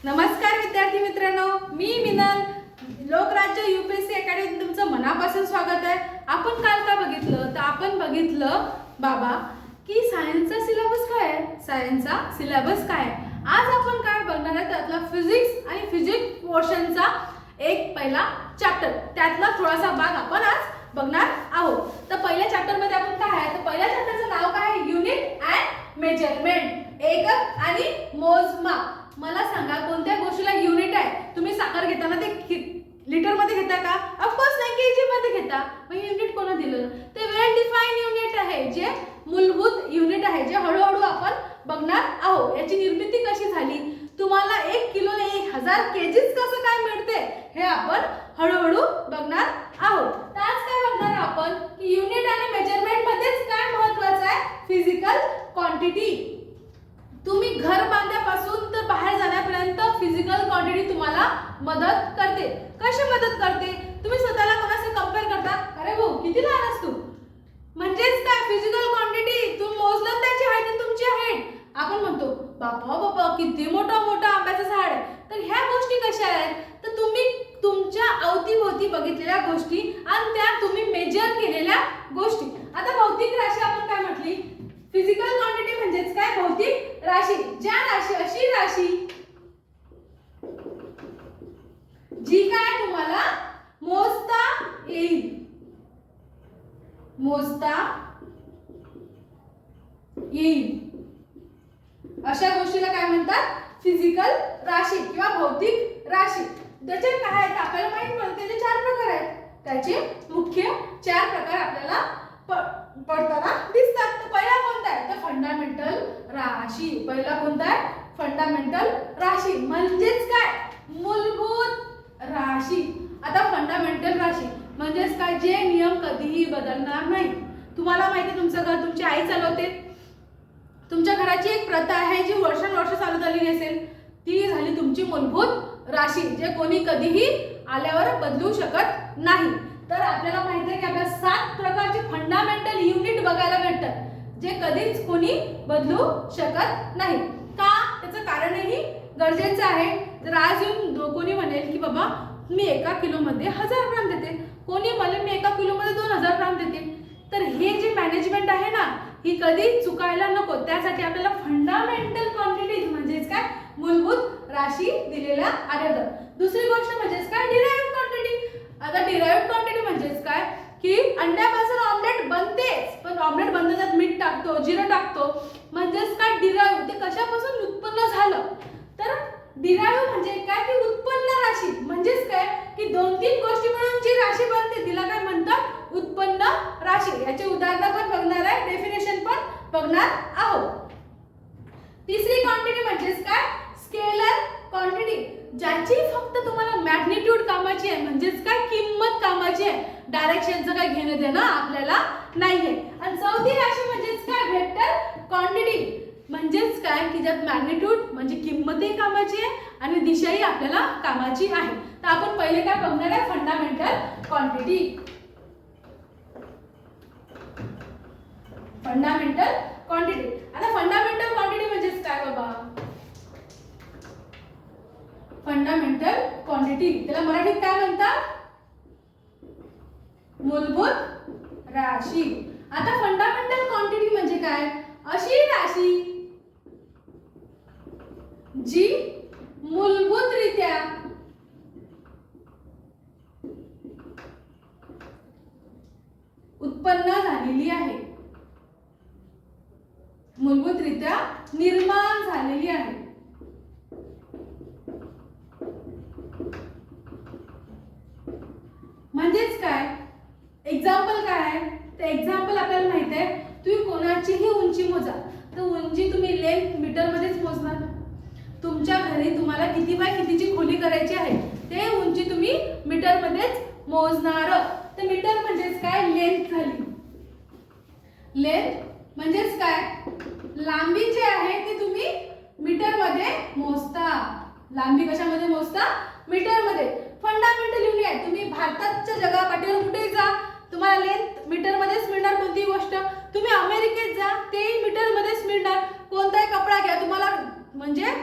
नमस्कार विद्यार्थी मित्रांनो, मी मिनल लोकराज्य यूपीएससी अकॅडमीत तुमचं मनापासून स्वागत आहे। आपण काल का बघितलं तर आपण बघितलं बाबा की सायन्सचा सिलेबस काय आहे, सायन्सचा सिलेबस काय आहे। आज आपण काय बघणार आहे त्यातला फिजिक्स आणि फिजिक्स पोर्शनचा एक पहिला चॅप्टर, त्यातला थोडासा भाग आपण आज बघणार आहोत। तर पहिल्या चॅप्टर मध्ये आपण काय आहे तर पहिल्या चॅप्टरचं नाव काय आहे, युनिट अँड मेजरमेंट, एकक आणि मोजमाप। मला सांगा कोणत्या गोष्टीला युनिट आहे? तुम्ही साखर घेताना ते लिटर मध्ये घेता का? ऑफकोर्स नाही, केजी मध्ये घेता। मग युनिट कोण दिलं? ते वेल डिफाईन युनिट आहे, जे मूलभूत युनिट आहे, जे हळूहळू आपण बघणार आहोत। याची निर्मिती कशी झाली, तुम्हाला 1 किलोने 1000 केजीच कसं काय मिळते हे आपण हळूहळू बघणार आहोत। तर आज काय बघणार आपण की युनिट आणि मेजरमेंट मध्येच काय महत्त्वाचं आहे, फिजिकल क्वांटिटी। तुम्ही घर बांधण्यापासून तर बाहेर जाण्यापर्यंत फिजिकल क्वांटिटी तुम्हाला मदत करते। कशी मदत करते? तुम्ही स्वतःला कोणाशी कंपेअर करता, अरे भाऊ किती लहान आहेस तू, म्हणजेच काय फिजिकल क्वांटिटी, तुम्ही मोजलं त्याची हाईट आणि तुमची हाईट, आपण म्हणतो बाबा बाबा किती मोठा आंब्याचं झाड आहे। तर ह्या गोष्टी कशा आहेत तर तुम्ही तुमच्या अवतीभोवती बघितलेल्या गोष्टी आणि त्या तुम्ही मेजर केलेल्या गोष्टी। आता भौतिक राशी आपण काय म्हटली, फिजिकल क्वांटिटी म्हणजेच काय, भौतिक राशी। ज्या राशी, अशी राशी जी काय तुम्हाला मोजता येईल, अशा गोष्टीला काय म्हणतात, फिजिकल राशी किंवा भौतिक राशी। त्याचे काय आहेत आपल्याला माहित पडते, त्याचे 4 प्रकार आहेत। त्याचे मुख्य 4 प्रकार आपल्याला पडताना दिसतात। तर पहिला कोणता आहे तर फंडामेंटल राशी। पहिला कोणता आहे, फंडामेंटल राशी म्हणजेच काय, मूलभूत राशी। आता फंडामेंटल राशी म्हणजेच काय, जे नियम कधीही बदलणार नाही। तुम्हाला माहिती आहे तुमचं घर तुमची आई चालवते, तुमच्या घराची एक प्रथा आहे जी वर्षानुवर्ष चालत आलेली असेल, ती झाली तुमची मूलभूत राशी, जे कोणी कधीही आल्यावर बदलू शकत नाही। तर आपल्याला माहिती आहे की आपल्याला 7 प्रकारचे फंडामेंटल युनिट बघायला भेटतात, जे कधीच कोणी बदलू शकत नाही। का? त्याचं कारणही गरजेचं आहे। जर आज येऊन कोणी म्हणेल की बाबा मी 1 किलोमध्ये 1000 ग्राम देते, कोणी म्हणेल मी 1 किलोमध्ये 2000 ग्राम देते, तर हे जे मॅनेजमेंट आहे ना, ही कधी चुकायला नको। त्यासाठी आपल्याला फंडामेंटल क्वांटिटीज म्हणजेच काय, मूलभूत राशी दिलेल्या आढळतात। दुसरी गोष्ट म्हणजेच काय, डिराइव्ड क्वांटिटी। आता डिराइव्ड क्वांटिटी म्हणजेच काय की अंड्यापासून ऑमलेट बनतेच, पण ऑमलेट बनवताना मीठ टाकतो, जिरं टाकतो, म्हणजेच काय डिराइव्ड, ते कशापासून उत्पन्न झालं। तर डिराइव्ड म्हणजे काय की उत्पन्न राशी, म्हणजेच काय की 2-3 गोष्टी मिळून जी राशी बनते तिला काय म्हणतात, उत्पन्न राशी। याचे उदाहरण पण बघणार आहे, डेफिनेशन पण बघणार आहोत। तिसरी क्वांटिटी म्हणजेच काय, स्केलर क्वांटिटी, ज्याची फक्त तुम्हाला मॅग्निट्यूड कामाची आहे, म्हणजेच काय किंमत कामाची आहे, डायरेक्शनचं काय घेणं देणं आपल्याला नाहीये। आणि चौथी राशी म्हणजेच काय, वेक्टर क्वांटिटी, म्हणजेच काय की ज्यात मॅग्निट्यूड म्हणजे किंमतही कामाची आहे आणि दिशाही आपल्याला कामाची आहे। तर आपण पहिले काय बघणार आहे, फंडामेंटल क्वांटिटी। फंडामेंटल क्वांटिटी, आता फंडामेंटल क्वांटिटी म्हणजेच काय बाबा, फंडामेंटल क्वांटिटी त्याला मराठीत काय म्हणतात, मूलभूत राशी। आता फंडामेंटल क्वांटिटी म्हणजे काय, अशी राशी जी मूलभूतरित्या उत्पन्न झालेली आहे, मूलभूतरित्या निर्माण झालेली आहे। म्हणजेच काय, एक्झाम्पल काय आहे, तर एक्झाम्पल आपल्याला माहित आहे, तुम्ही कोणाचीही उंची मोजा, तर उंची तुम्ही लेंथ मीटर मध्येच मोजणार। तुमच्या घरी तुम्हाला किती बाय कितीची खोली करायची आहे, ते उंची तुम्ही मीटर मध्येच मोजणार। तर मीटर म्हणजेच काय, लेंथ झाली। लेंथ म्हणजेच काय, लांबी जी आहे ती तुम्ही मीटर मध्ये मोजता। लांबी कशामध्ये मोजता, मीटर मध्ये। फंडामेंटल युनिट आहे, तुम्ही भारताच्या जगापाठीवर कुठे जा तुम्हाला लेंथ मीटर मध्येच मिळणार कोणती गोष्ट, तुम्ही अमेरिकेत जा तेही मीटर मध्येच मिळणार। कोणताही कपडा घ्या तुम्हाला, म्हणजे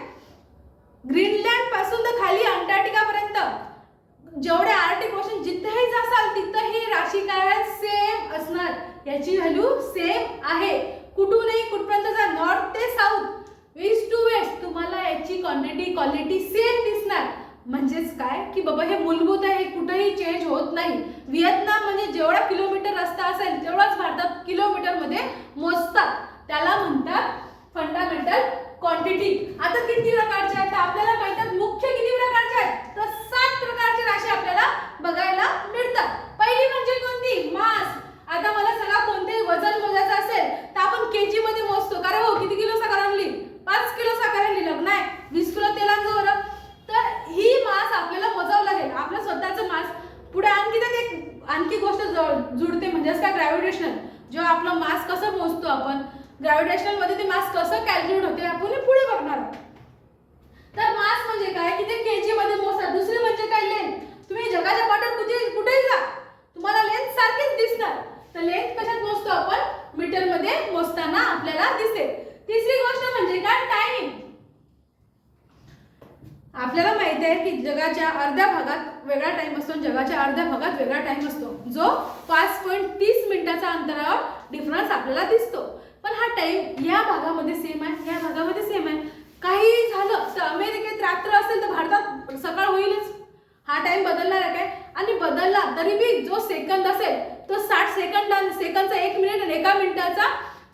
ग्रीनलँड पासून तर खाली अंटार्क्टिका पर्यंत जेवढे आर्टिक ओशन जिथेही जासाल तिथेही राशी काय आहे सेम असणार. याची व्हॅल्यू सेम आहे. कुठूनही कुठपर्यंत जा, नॉर्थ ते साऊथ, ईस्ट टू वेस्ट, तुम्हाला याची क्वांटिटी क्वालिटी सेम दिसणार. म्हणजेच काय की बाबा हे मूलभूत आहे, कुठेही चेंज होत नाही. व्हिएतनाम म्हणजे जेवढा किलोमीटर रस्ता असेल तेवढाच भारतात किलोमीटर मध्ये मोजतात. त्याला म्हणतात फंडामेंटल क्वांटिटी. आता किती प्रकारचे आहेत आपल्याला माहितात. मुख्य किती प्रकारचे आहेत तर 7 प्रकारची राशी आपल्याला बघायला मिळतात. पहिली म्हणजे कोणती मास. आता मला सांगा कोणते वजन मोजायचं असेल तर आपण केजी मध्ये मोजतो. कारण हो किती किलो साखर आणली, 5 किलो साखर आणली, लग्न आहे 20 किलो तेल आणतो बरं. तर ही मास आपल्याला मोजावं लागेल, आपलं स्वतःचं मास. पुढे आणखी गोष्ट जुळते म्हणजेच काय ग्रॅव्हिटेशनल. जेव्हा आपलं मास कसं मोजतो आपण, ग्रॅव्हिटेशनल मध्ये ते मास कसं कॅल्क्युलेट होते आपण पुढे बघणार आहोत. तर मास म्हणजे काय की ते केजी मध्ये मोजतात. दुसरी म्हणजे काय लेंथ. तुम्ही जगाच्या पाठीवर कुठेही जा तुम्हाला लेंथ सारखीच दिसणार. तर लेंथ कशात मोजतो आपण, मीटर मध्ये मोजताना आपल्याला दिसते. तिसरी गोष्ट म्हणजे काय टाइम. आपल्याला माहिती आहे की जगाच्या अर्ध्या भागात वेगळा टाइम असतो, जगाच्या अर्ध्या भागात वेगळा टाइम असतो, जो 5.30 मिनिटाचा अंतरावर डिफरन्स आपल्याला दिसतो. पण हा टाइम या भागामध्ये सेम आहे, या भागामध्ये सेम आहे. काही झालं तर अमेरिकेत रात्र असेल तर भारतात सकाळ होईलच. हा टाइम बदलणार आहे काय, आणि बदलला तरी बी जो सेकंद असेल तो 60 सेकंदचा 1 मिनिट आणि 1 मिनिटाचा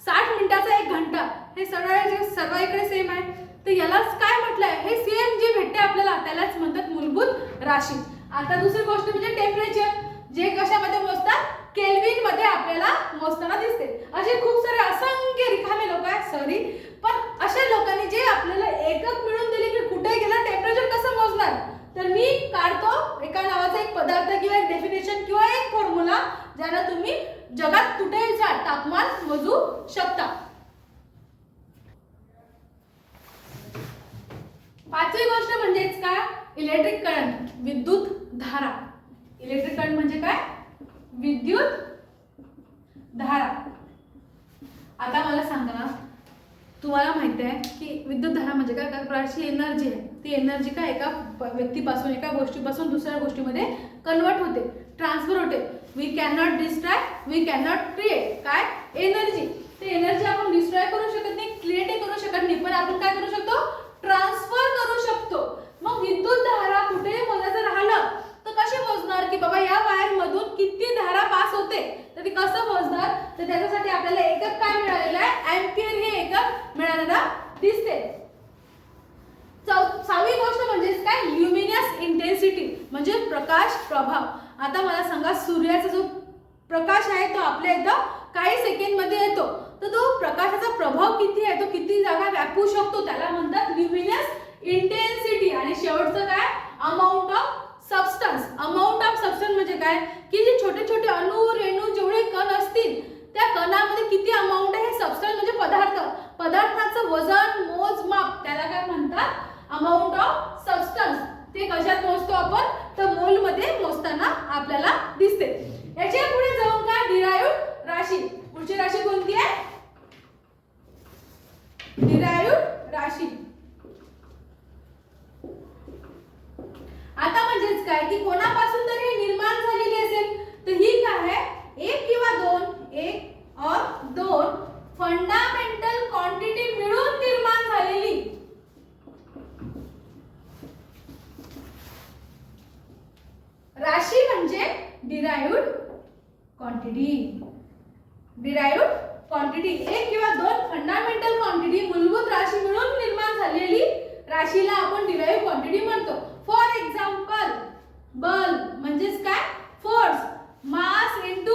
60 मिनिटाचा 1 घंटा, हे सर्वांकडे सेम आहे. तर यालाच काय म्हटलंय, हे सेम जे भेटते आपल्याला त्यालाच म्हणतात मूलभूत राशी. आता दुसरी गोष्ट म्हणजे टेम्परेचर, जे कशामध्ये मोजतात केल्विन मध्ये आपल्याला मोजताना दिसते. असे खूप सारे असंख्य रिकामे लोक आहेत सॉरी, पण अशा लोकांनी जे आपल्याला एकक मिळून दिले की कुठे गेला टेम्परेचर कसं मोजणार, तर मी काढतो एका नावाचा एक पदार्थ किंवा एक डेफिनेशन किंवा एक फॉर्म्युला ज्याला तुम्ही जगात कुठेही जा तापमान मोजू शकता. पाचवी गोष्ट म्हणजेच काय इलेक्ट्रिक करंट, विद्युत धारा. इलेक्ट्रिक करंट म्हणजे काय विद्युत धारा. आता मला सांगा, तुम्हाला माहिती आहे की विद्युत धारा म्हणजे काय, काही प्रकारची एनर्जी आहे. ती एनर्जी काय एका व्यक्तीपासून एका गोष्टीपासून दुसऱ्या गोष्टीमध्ये कन्वर्ट होते, ट्रान्सफर होते. We can not destroy, we can not create काय एनर्जी. ते एनर्जी आपण डिस्ट्रॉय करू शकत नाही, क्रिएट करू शकत नाही, पण आपण काय करू शकतो ट्रान्सफर करू शकतो. मग विद्युत धारा कुठे मोजायचं राहिलं तर कशी मोजणार की बाबा या वायर मधून किती धारा पास होते, तर ते कसं मोजणार, तर त्याच्यासाठी आपल्याला एकक काय मिळालेलं आहे एम्पियर हे एकक मिळालेला दिसते. 6वी गोष्ट म्हणजे काय ल्युमिनस इंटेन्सिटी म्हणजे प्रकाश प्रभाव. आता मला सांगा सूर्याचा जो प्रकाश आहे तो आपल्या इथं काही सेकंड मध्ये येतो, तर तो प्रकाशाचा प्रभाव किती आहे, तो किती जागा व्यापू शकतो, त्याला म्हणतात ल्युमिनस इंटेन्सिटी. आणि शेवटचं काय amount of substance. Amount of substance म्हणजे काय की जे छोटे छोटे अणू रेणू जेवढे कण असतील त्या कणामध्ये किती अमाऊंट आहे, हे सबस्टन्स म्हणजे पदार्थ, पदार्थाचं वजन मोजमाप त्याला काय म्हणतात अमाऊंट ऑफ सबस्टन्स. ते कशात मोजतो आपण तर मोल मध्ये मोजताना आपल्याला दिसते. याच्या पुढे जाऊन काय डिराइव्ड राशी. पुढची राशी कोणती आहे डिराइव्ड राशी. आता म्हणजेच काय की कोणापासून तरी निर्माण झालेली असेल तर ही काय आहे एक किंवा दोन फंडामेंटल क्वांटिटी मिळून निर्माण झालेली राशी म्हणजे डिराइव्ड क्वांटिटी. डिराइव्ड क्वांटिटी एक किंवा दोन फंडामेंटल क्वांटिटी मूलभूत राशी मिळून निर्माण झालेली राशीला आपण डिराइव्ड क्वांटिटी म्हणतो. फॉर एक्झाम्पल बल म्हणजेच काय force, mass into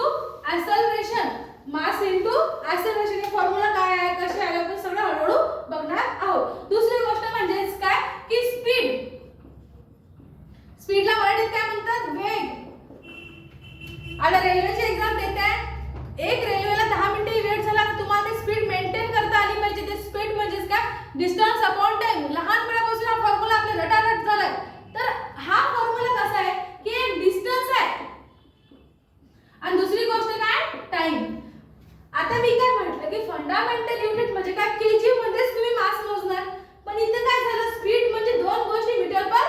acceleration. Mass into acceleration हे फॉर्म्युला काय आहे कसे आहे आपण सगळं हळूहळू बघणार आहोत. दुसरी गोष्ट म्हणजेच काय की स्पीड. स्पीडला मराठीत काय म्हणतात वेग. आता रेल्वेची एक्झाम देत आहे, एक रेल्वेला 10 मिनिटे वेट झाला तर तुम्हाला ते स्पीड मेंटेन करता आली पाहिजे. ते स्पीड म्हणजेच काय डिस्टन्स अपॉन टाइम. लहानपणापासून हा फॉर्म्युला आपल्या रटारट झालाय. तर हा फॉर्म्युला कसा आहे की डिस्टन्स आहे आणि दुसरी गोष्ट काय टाइम. आता मी काय म्हटलं की फंडामेंटल युनिट म्हणजे काय केजी मध्येच तुम्ही मास मोजणार, पण इथे काय झालं स्पीड म्हणजे दोन गोष्टी मीटर पर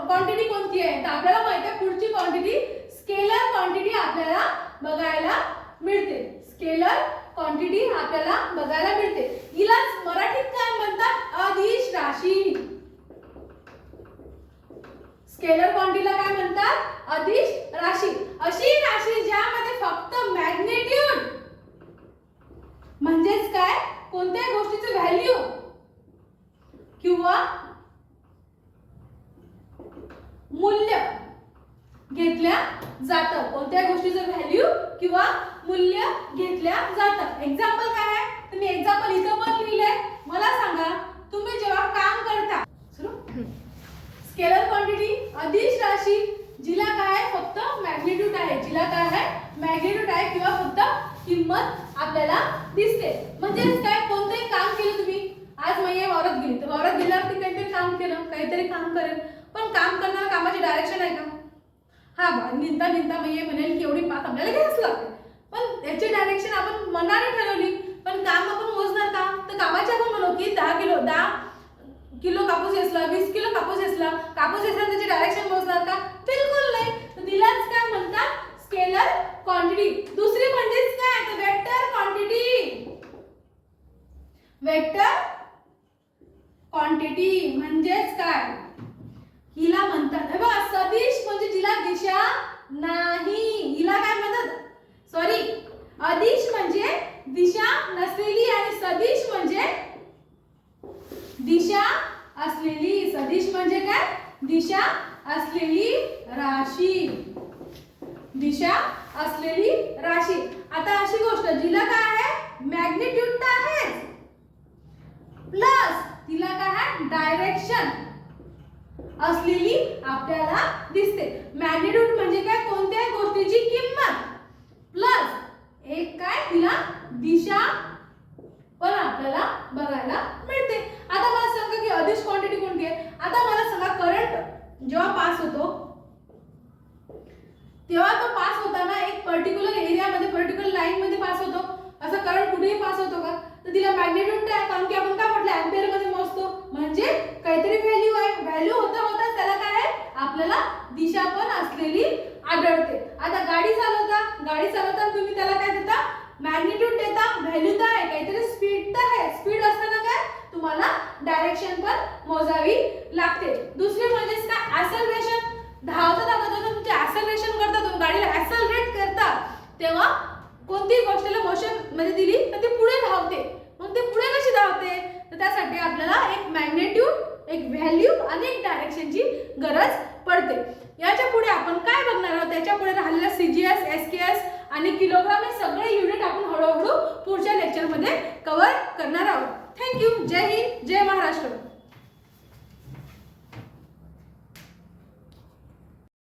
क्वांटिटी कोणती आहे तर आपल्याला माहिती आहे पुढची क्वांटिटी स्केलर क्वांटिटी आपल्याला बघायला मिळते. स्केलर क्वांटिटी आपल्याला बघायला मिळते. हिलाच मराठीत काय म्हणतात अदिश राशी. स्केलर क्वांटिटीला काय म्हणतात अदिश राशी. अशी राशी ज्यामध्ये फक्त मॅग्निट्यूड म्हणजेच काय कोणत्या गोष्टीचं व्हॅल्यू किंवा मूल्य घेतल्या जातं. कोणत्या गोष्टीचं व्हॅल्यू किंवा मूल्य घेतल्या जातं. एक्झाम्पल काय आहे तर मी एक्झाम्पल इथं पण लिहिले. मला सांगा तुम्ही जेव्हा काम करता स्केलर क्वांटिटी अदिश राशी जिला काय फक्त मॅग्निट्यूड आहे, जिला काय आहे मॅग्निट्यूड आहे किंवा फक्त किंमत आपल्याला दिसते. म्हणजेच काय कोणतेही काम केलं तुम्ही आज मी वावरात गेली तर वावरात गेल्यावरती काहीतरी काम केलं काहीतरी काम करेल पण काम करणारा कामाची डायरेक्शन आहे का हा निंता निंता मी म्हणेल की एवढी पात आपल्याला घ्यायच लागते पण त्याची डायरेक्शन आपण मनाने ठरवली पण काम आपण मोजणार का तर कामाचे आपण म्हणू की 10 किलो कापूस वेचला 20 किलो कापूस वेचला त्याची डायरेक्शन मोजणार का बिलकुल नाही. तर तिलाच काय म्हणतात स्केलर क्वांटिटी. दुसरी म्हणजेच काय तर वेक्टर क्वांटिटी. वेक्टर क्वांटिटी म्हणजेच काय हिला म्हणतात हे बघा सदिश म्हणजे जिला दिशा नाही हिला काय म्हणतात सॉरी अदिश म्हणजे दिशा नसलेली आणि सदिश म्हणजे दिशा असलेली. सदिश म्हणजे काय दिशा असलेली राशी. दिशा असलेली राशी. आता अशी गोष्ट जिला काय आहे मॅग्निट्यूड तर आहे प्लस तिला काय आहे डायरेक्शन असलेली आपल्याला दिसते. मॅग्निट्यूड म्हणजे काय कोणत्याही गोष्टीची किंमत प्लस एक काय तिला दिशा पण आपल्याला बघायला मिळते. आता मला सांगा की अदिश क्वांटिटी कोणती आहे. आता मला सांगा करंट जेव्हा पास होतो तेव्हा तो पास होताना एक पर्टिक्युलर एरियामध्ये पर्टिक्युलर लाईन मध्ये पास होतो. असं करंट कुठेही पास होतो का तर तिला मॅग्निट्यूड आहे कारण की आपण काय म्हटलं एम्पियर मध्ये मोजतो म्हणजे काहीतरी व्हॅल्यू आहे. व्हॅल्यू होता होता त्याला काय आहे आपल्याला दिशा पण असलेली आढळते. आता गाडी चालवता तुम्ही त्याला काय देता मॅग्निट्यूड देता व्हॅल्यू तर आहे काहीतरी स्पीड तर आहे. स्पीड असताना काय तुम्हाला डायरेक्शन पण मोजावी लागते. दुसरी म्हणजे काय ऍक्सेलरेशन. धावता तुमचे ऍक्सेलरेशन करता तुम्ही गाडीला ऍक्सेलरेट करता तेव्हा कोणतीही गोष्टीला मोशन मध्ये दिली तर ती पुढे धावते. मग ती पुढे कशी धावते तर त्यासाठी आपल्याला एक मॅग्निट्यूड एक व्हॅल्यू आणि एक डायरेक्शनची गरज पडते. याच्या पुढे आपण काय बघणार आहोत त्याच्या पुढे राहिलेला सीजीएस एसकेएस आणि किलोग्राम हे सगळे युनिट आपण हळूहळू पुढच्या लेक्चर मध्ये कव्हर करणार आहोत. थँक्यू. जय हिंद जय महाराष्ट्र.